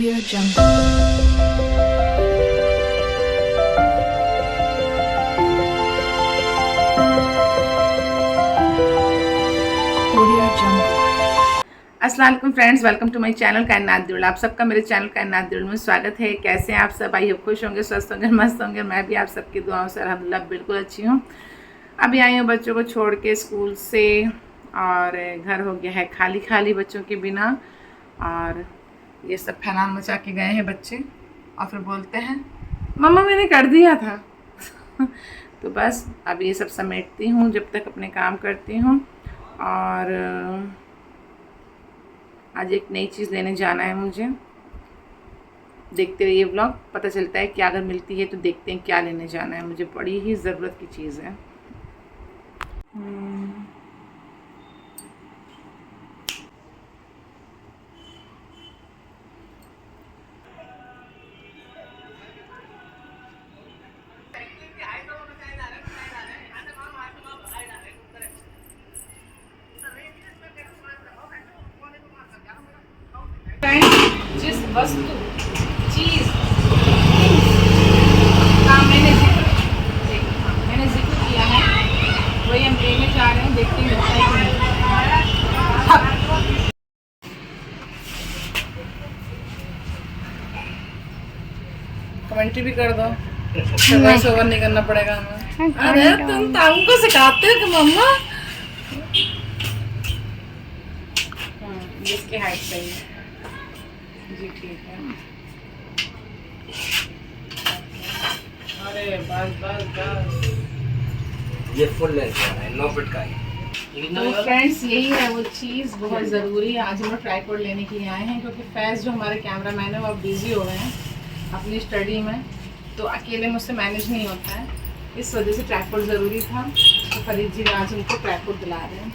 Audio Jungle. Audio Jungle. अस्सलाम वालेकुम friends, welcome to my channel Kainat दुल। आप सबका मेरे चैनल कायनात दुल में स्वागत है। कैसे हैं आप सब? आई होप खुश होंगे, स्वस्थ होंगे, मस्त होंगे। मैं भी आप सबकी दुआओं से अल्हम्दुलिल्लाह बिल्कुल अच्छी हूँ। अभी आई हूँ बच्चों को छोड़ के स्कूल से, और घर हो गया है खाली खाली बच्चों के बिना। और ये सब फैलान मचा के गए हैं बच्चे, और फिर बोलते हैं मम्मा मैंने कर दिया था। तो बस अब ये सब समेटती हूँ जब तक अपने काम करती हूँ। और आज एक नई चीज़ लेने जाना है मुझे। देखते रहिए व्लॉग, पता चलता है क्या अगर मिलती है तो देखते हैं क्या लेने जाना है। मुझे बड़ी ही ज़रूरत की चीज़ है। जिस वस्तु चीज़ का मैंने जिक्र किया है वही हम लेने जा रहे हैं। देखते हैं मिलता है कि नहीं। कमेंट्री भी कर दो, वॉइस ओवर नहीं करना पड़ेगा हमें। अरे तुम ताऊ को सिखाते हो कि मम्मा इसकी हाइट सही है जी, ठीक है। अरे बस बस बस, ये फुल लेंथ का है, 9 फीट का है। तो फ्रेंड्स यही है वो चीज़ बहुत ज़रूरी है। आज हम लोग ट्राईपॉड लेने के लिए आए हैं क्योंकि फैज़ जो हमारे कैमरामैन है वो अब बिज़ी हो गए हैं अपनी स्टडी में, तो अकेले मुझसे मैनेज नहीं होता है। इस वजह से ट्राईपॉड ज़रूरी था, तो फरीद जी आज उनको ट्राईपॉड दिला रहे हैं।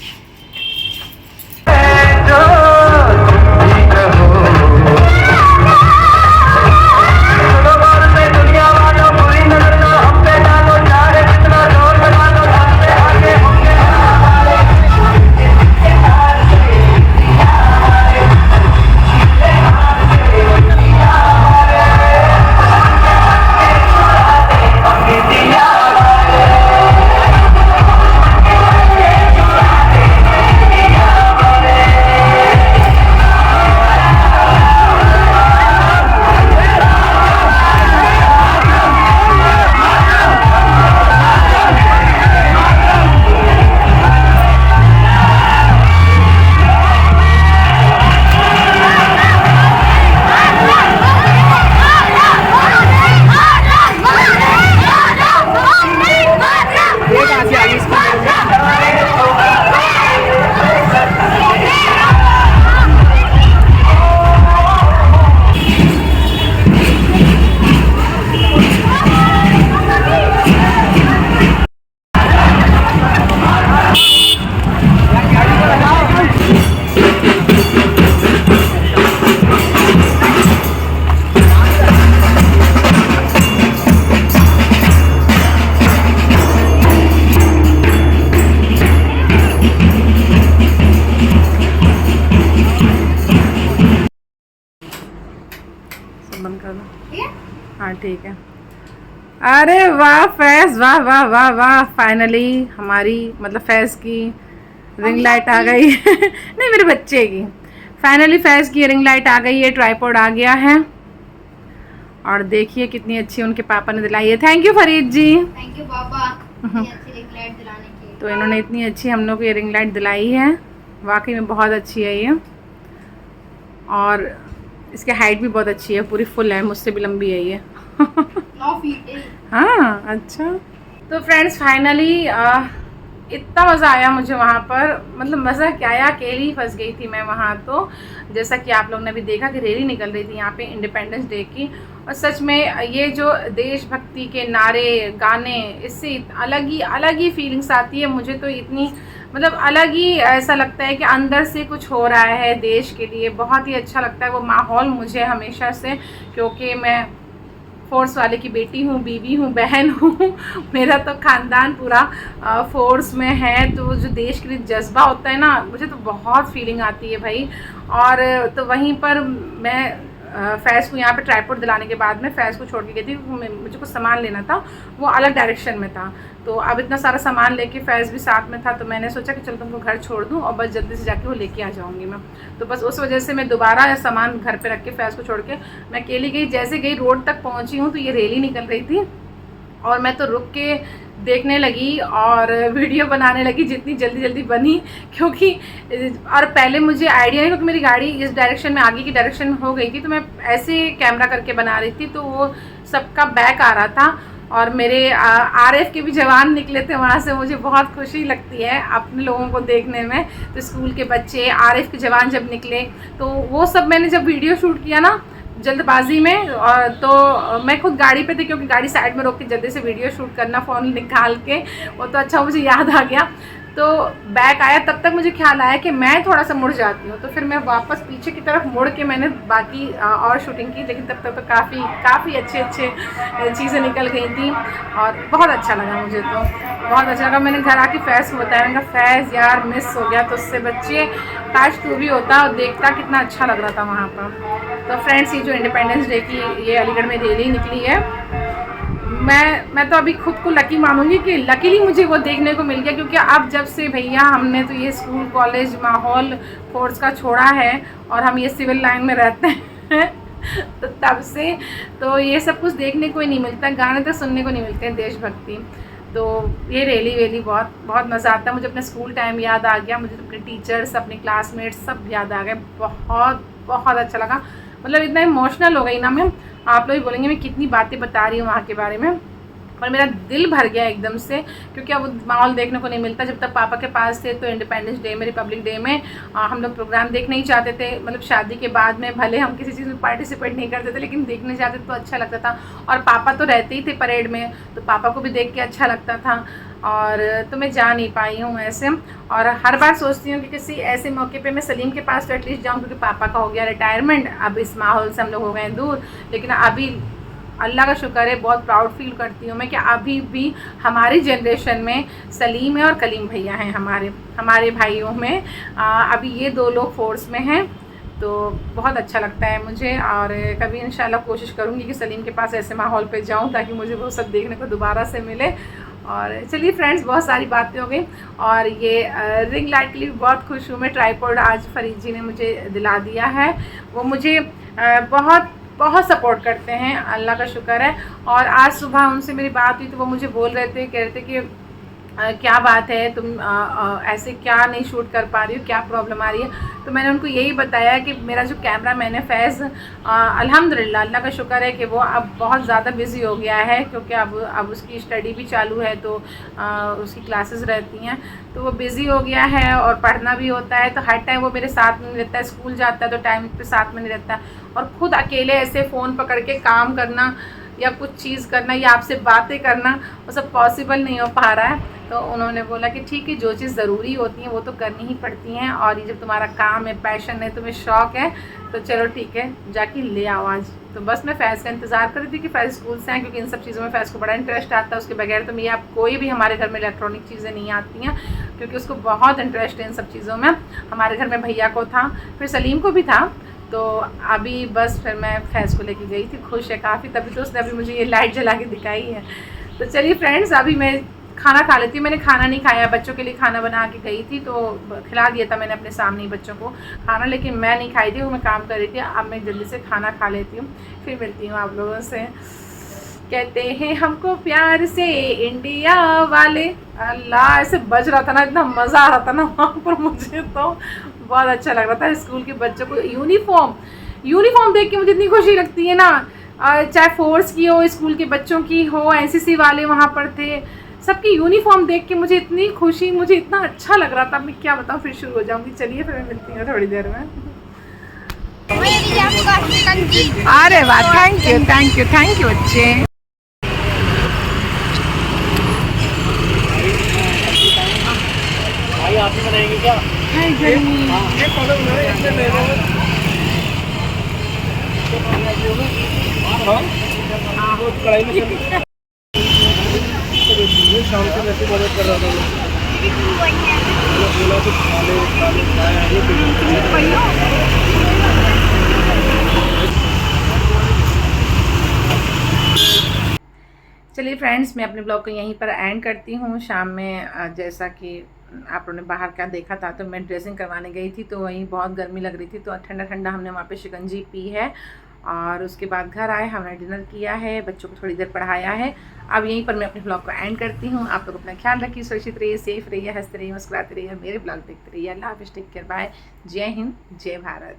बंद कर दो। हाँ ठीक है। अरे वाह फैज़, वाह वाह वाह वाह, फाइनली हमारी मतलब फैज़ की रिंग लाइट आ गई। नहीं, मेरे बच्चे की। फाइनली फैज़ की रिंग लाइट आ गई है, ट्राइपॉड आ गया है। और देखिए कितनी अच्छी उनके पापा ने दिलाई है। Thank you Farid ji. Thank you पापा, इतनी अच्छी रिंग लाइट दिलाने के लिए। तो इन्होंने इतनी अच्छी हम लोग को ये रिंग लाइट दिलाई है, वाकई में बहुत अच्छी है ये। और इसकी हाइट भी बहुत अच्छी है, पूरी फुल है, मुझसे भी लंबी है ये। 9 फीट है। हाँ अच्छा। तो फ्रेंड्स फाइनली इतना मज़ा आया मुझे वहाँ पर, मतलब मज़ा क्या आया, अकेली फंस गई थी मैं वहाँ। तो जैसा कि आप लोग ने भी देखा कि रैली निकल रही थी यहाँ पे इंडिपेंडेंस डे की, और सच में ये जो देशभक्ति के नारे गाने, इससे अलग ही फीलिंग्स आती है मुझे। तो इतनी मतलब अलग ही ऐसा लगता है कि अंदर से कुछ हो रहा है देश के लिए, बहुत ही अच्छा लगता है वो माहौल मुझे हमेशा से, क्योंकि मैं फोर्स वाले की बेटी हूँ, बीवी हूँ, बहन हूँ। मेरा तो ख़ानदान पूरा फोर्स में है, तो वो जो देश के लिए जज्बा होता है ना, मुझे तो बहुत फीलिंग आती है भाई। और तो वहीं पर मैं फैज़ को यहाँ पे ट्राइपॉड दिलाने के बाद में फ़ैज़ को छोड़ के गई थी, मुझे कुछ सामान लेना था, वो अलग डायरेक्शन में था। तो अब इतना सारा सामान लेके फ़ैज़ भी साथ में था, तो मैंने सोचा कि चलो तुमको घर छोड़ दूँ और बस जल्दी से जाके वो लेके आ जाऊँगी मैं। तो बस उस वजह से मैं दोबारा सामान घर पे रख के फ़ैज़ को छोड़ के मैं अकेली गई। जैसे गई रोड तक पहुँची हूँ तो ये रैली निकल रही थी और मैं तो रुक के देखने लगी और वीडियो बनाने लगी जितनी जल्दी बनी, क्योंकि और पहले मुझे आइडिया नहीं, क्योंकि मेरी गाड़ी इस डायरेक्शन में आगे की डायरेक्शन में हो गई थी, तो मैं ऐसे कैमरा करके बना रही थी, तो वो सबका बैक आ रहा था और मेरे आरएफ के भी जवान निकले थे वहाँ से। मुझे बहुत खुशी लगती है अपने लोगों को देखने में। तो स्कूल के बच्चे, आरएफ के जवान जब निकले तो वो सब मैंने जब वीडियो शूट किया ना जल्दबाजी में, तो मैं खुद गाड़ी पे थी, क्योंकि गाड़ी साइड में रोक के जल्दी से वीडियो शूट करना फ़ोन निकाल के, वो तो अच्छा मुझे याद आ गया। तो बैक आया, तब तक मुझे ख्याल आया कि मैं थोड़ा सा मुड़ जाती हूँ, तो फिर मैं वापस पीछे की तरफ मुड़ के मैंने बाकी और शूटिंग की, लेकिन तब तक तो काफ़ी अच्छे चीज़ें निकल गई थी और बहुत अच्छा लगा मुझे, तो बहुत अच्छा लगा। मैंने घर आके फ़ैज़ को बताया, मैंने कहा फ़ैज़ यार मिस हो गया तुझसे बच्चे, काश तू भी होता और देखता, कितना अच्छा लग रहा था वहाँ पर। तो फ्रेंड्स, ये जो इंडिपेंडेंस डे की ये अलीगढ़ में रैली निकली है, मैं तो अभी खुद को लकी मानूंगी कि लकीली मुझे वो देखने को मिल गया, क्योंकि अब जब से भैया हमने तो ये स्कूल कॉलेज माहौल फोर्स का छोड़ा है और हम ये सिविल लाइन में रहते हैं तो तब से तो ये सब कुछ देखने को ही नहीं मिलता, गाने तो सुनने को नहीं मिलते हैं देशभक्ति। तो ये रैली बहुत मज़ा आता है। मुझे अपना स्कूल टाइम याद आ गया, मुझे अपने टीचर्स, अपने क्लासमेट्स सब याद आ गए। बहुत अच्छा लगा, मतलब इतना इमोशनल हो गई ना मैं, आप लोग ही बोलेंगे मैं कितनी बातें बता रही हूँ वहाँ के बारे में, पर मेरा दिल भर गया एकदम से, क्योंकि अब माहौल देखने को नहीं मिलता। जब तक पापा के पास थे तो इंडिपेंडेंस डे में, रिपब्लिक डे में हम लोग प्रोग्राम देखने ही चाहते थे, मतलब शादी के बाद में भले हम किसी चीज़ में पार्टिसिपेट नहीं करते थे, लेकिन देखने जाते तो अच्छा लगता था। और पापा तो रहते ही थे परेड में, तो पापा को भी देख के अच्छा लगता था। और तो मैं जा नहीं पाई हूँ ऐसे, और हर बार सोचती हूँ कि किसी ऐसे मौके पे मैं सलीम के पास तो एटलीस्ट जाऊँ, क्योंकि पापा का हो गया रिटायरमेंट, अब इस माहौल से हम लोग हो गए दूर। लेकिन अभी अल्लाह का शुक्र है, बहुत प्राउड फील करती हूँ मैं कि अभी भी हमारी जनरेशन में सलीम है और कलीम भैया हैं, हमारे भाइयों में अभी ये दो लोग फोर्स में हैं, तो बहुत अच्छा लगता है मुझे। और कभी इंशाल्लाह कोशिश करूँगी कि सलीम के पास ऐसे माहौल पे जाऊँ ताकि मुझे वो सब देखने को दोबारा से मिले। और चलिए फ्रेंड्स, बहुत सारी बातें हो गई, और ये रिंग लाइट के लिए बहुत खुश हूँ मैं। ट्राइपॉड आज फरीद जी ने मुझे दिला दिया है, वो मुझे बहुत सपोर्ट करते हैं, अल्लाह का शुक्र है। और आज सुबह उनसे मेरी बात हुई तो वो मुझे बोल रहे थे, कह रहे थे कि क्या बात है, तुम ऐसे क्या नहीं शूट कर पा रही हो, क्या प्रॉब्लम आ रही है। तो मैंने उनको यही बताया कि मेरा जो कैमरा मैन है फैज़, अल्हम्दुलिल्लाह अल्लाह का शुक्र है कि वो अब बहुत ज़्यादा बिज़ी हो गया है, क्योंकि अब उसकी स्टडी भी चालू है, तो उसकी क्लासेस रहती हैं, तो वो बिज़ी हो गया है और पढ़ना भी होता है, तो हर टाइम वो मेरे साथ में नहीं रहता है। स्कूल जाता है तो टाइम पे साथ में नहीं रहता है, और ख़ुद अकेले ऐसे फ़ोन पकड़ के काम करना या कुछ चीज़ करना या आपसे बातें करना, वो सब पॉसिबल नहीं हो पा रहा है। तो उन्होंने बोला कि ठीक है, जो चीज़ ज़रूरी होती है वो तो करनी ही पड़ती हैं, और ये जब तुम्हारा काम है, पैशन है, तुम्हें शौक़ है, तो चलो ठीक है, जाके ले आओ आज। तो बस मैं फ़ैज़ का इंतज़ार कर रही थी कि फ़ैज़ स्कूल से आए, क्योंकि इन सब चीज़ों में फ़ैज़ को बड़ा इंटरेस्ट आता है। उसके बगैर तो मेरी कोई भी हमारे घर में इलेक्ट्रॉनिक चीज़ें नहीं आती हैं, क्योंकि उसको बहुत इंटरेस्ट है इन सब चीज़ों में। हमारे घर में भैया को था, फिर सलीम को भी था, तो अभी बस फिर मैं फैज़ को लेके गई थी, खुश है काफ़ी, तभी तो उसने अभी मुझे ये लाइट जला के दिखाई है। तो चलिए फ्रेंड्स, अभी मैं खाना खा लेती हूँ। मैंने खाना नहीं खाया, बच्चों के लिए खाना बना के गई थी, तो खिला दिया था मैंने अपने सामने ही बच्चों को खाना, लेकिन मैं नहीं खाई थी, वो मैं काम कर रही थी। अब मैं जल्दी से खाना खा लेती हूँ, फिर मिलती हूँ आप लोगों से। कहते हैं हमको प्यार से इंडिया वाले, अल्लाह ऐसे बज रहा था ना, इतना मज़ा आ रहा था ना वहाँ पर, मुझे तो बहुत अच्छा लग रहा था। स्कूल के बच्चों को यूनिफॉर्म देख के मुझे इतनी खुशी लगती है ना, चाहे फोर्स की हो, स्कूल के बच्चों की हो, एनसीसी वाले वहाँ पर थे, सबकी यूनिफॉर्म देख के मुझे इतनी खुशी, मुझे इतना अच्छा लग रहा था, मैं क्या बताऊँ। फिर शुरू हो जाऊँगी, चलिए फिर मैं मिलती हूँ थोड़ी देर में। अरे वाह, थैंक यू अच्छे। आप ही बनाएंगे क्या? कढ़ाई में शाम से वैसे मदद कर रहा था, बोला तो खाले चलिए फ्रेंड्स, मैं अपने ब्लॉग को यहीं पर एंड करती हूँ। शाम में जैसा कि आप लोगों ने बाहर का देखा था, तो मैं ड्रेसिंग करवाने गई थी, तो वहीं बहुत गर्मी लग रही थी, तो ठंडा ठंडा हमने वहाँ पे शिकंजी पी है। और उसके बाद घर आए, हमने डिनर किया है, बच्चों को थोड़ी देर पढ़ाया है। अब यहीं पर मैं अपने ब्लॉग को एंड करती हूँ। आप लोग अपना ख्याल रखिए, सुरक्षित रहिए, सेफ रहिए, हंसते रहिए, मुस्कुराते रहिए, मेरे ब्लॉग देखते रहिए। अल्लाह हाफिज़, टेक केयर, बाय, जय हिंद, जय भारत।